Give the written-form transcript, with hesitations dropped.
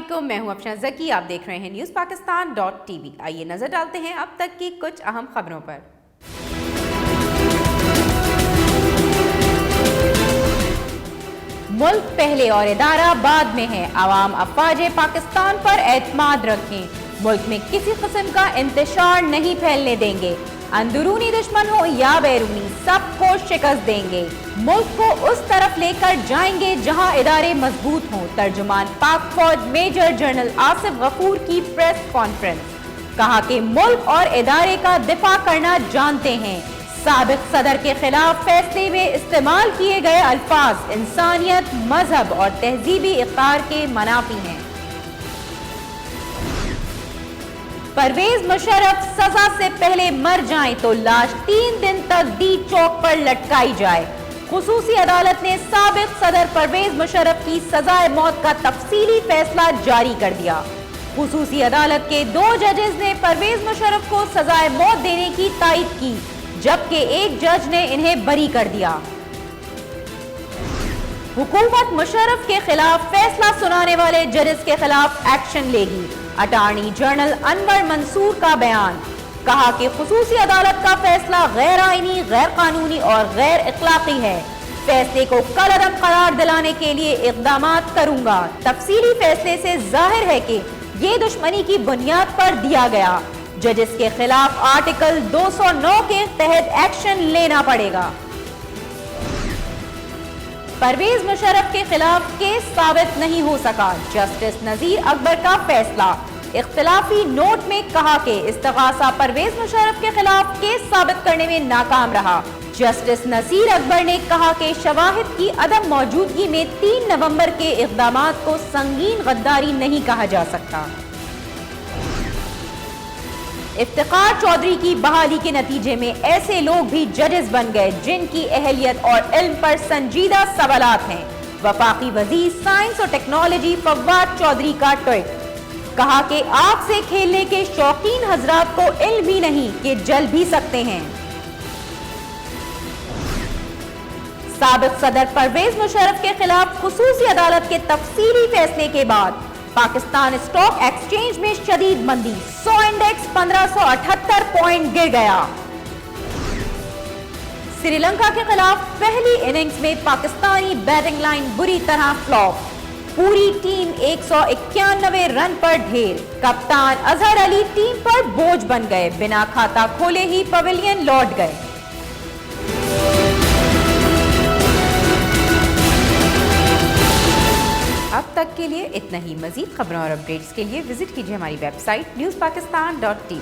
علیکم، میں ہوں افشاں زکی، آپ دیکھ رہے ہیں نیوز پاکستان ٹی وی۔ آئیے نظر ڈالتے ہیں اب تک کی کچھ اہم خبروں پر۔ ملک پہلے اور ادارہ بعد میں ہے، عوام افواج پاکستان پر اعتماد رکھیں، ملک میں کسی قسم کا انتشار نہیں پھیلنے دیں گے، اندرونی دشمن ہو یا بیرونی سب کو شکست دیں گے، ملک کو اس طرف لے کر جائیں گے جہاں ادارے مضبوط ہوں۔ ترجمان پاک فوج میجر جنرل آصف غفور کی پریس کانفرنس، کہا کہ ملک اور ادارے کا دفاع کرنا جانتے ہیں۔ سابق صدر کے خلاف فیصلے میں استعمال کیے گئے الفاظ انسانیت، مذہب اور تہذیبی اقدار کے منافی ہیں۔ پرویز مشرف سزا سے پہلے مر جائیں تو لاش 3 دن تک ڈی چوک پر لٹکائی جائے۔ خصوصی عدالت نے سابق صدر پرویز مشرف کی سزائے موت کا تفصیلی فیصلہ جاری کر دیا۔ خصوصی عدالت کے 2 ججز نے پرویز مشرف کو سزائے موت دینے کی تائید کی، جبکہ ایک جج نے انہیں بری کر دیا۔ حکومت مشرف کے خلاف فیصلہ سنانے والے ججز کے خلاف ایکشن لے گی۔ اٹارنی جنرل انور منصور کا بیان، کہا کہ خصوصی عدالت کا فیصلہ غیر آئینی، غیر قانونی اور غیر اخلاقی ہے۔ فیصلے کو کالعدم قرار دلانے کے لیے اقدامات کروں گا۔ تفصیلی فیصلے سے ظاہر ہے کہ یہ دشمنی کی بنیاد پر دیا گیا۔ ججز کے خلاف آرٹیکل 209 کے تحت ایکشن لینا پڑے گا۔ پرویز مشرف کے خلاف کیس ثابت نہیں ہو سکا، جسٹس نذیر اکبر کا فیصلہ۔ اختلافی نوٹ میں کہا کہ استغاثہ پرویز مشرف کے خلاف کیس ثابت کرنے میں ناکام رہا۔ جسٹس نذیر اکبر نے کہا کہ شواہد کی عدم موجودگی میں 3 نومبر کے اقدامات کو سنگین غداری نہیں کہا جا سکتا۔ افتخار چودھری کی بحالی کے نتیجے میں ایسے لوگ بھی ججز بن گئے جن کی اہلیت اور علم پر سنجیدہ سوالات ہیں۔ وفاقی وزیر سائنس اور ٹیکنالوجی فواد چودھری کا ٹویٹ، کہا کہ آگ سے کھیلنے کے شوقین حضرات کو علم بھی نہیں کہ جل بھی سکتے ہیں۔ سابق صدر پرویز مشرف کے خلاف خصوصی عدالت کے تفصیلی فیصلے کے بعد پاکستان اسٹاک ایکسچینج میں شدید مندی، 100 انڈیکس 1578 پوائنٹ گر گیا۔ سری لنکا کے خلاف پہلی اننگز میں پاکستانی بیٹنگ لائن بری طرح فلاپ، پوری ٹیم 191 رن پر ڈھیر۔ کپتان اظہر علی ٹیم پر بوجھ بن گئے، بنا کھاتا کھولے ہی پویلین لوٹ گئے۔ اب تک کے لیے اتنا ہی۔ مزید خبروں اور اپڈیٹس کے لیے وزٹ کیجیے ہماری ویب سائٹ newspakistan.tv۔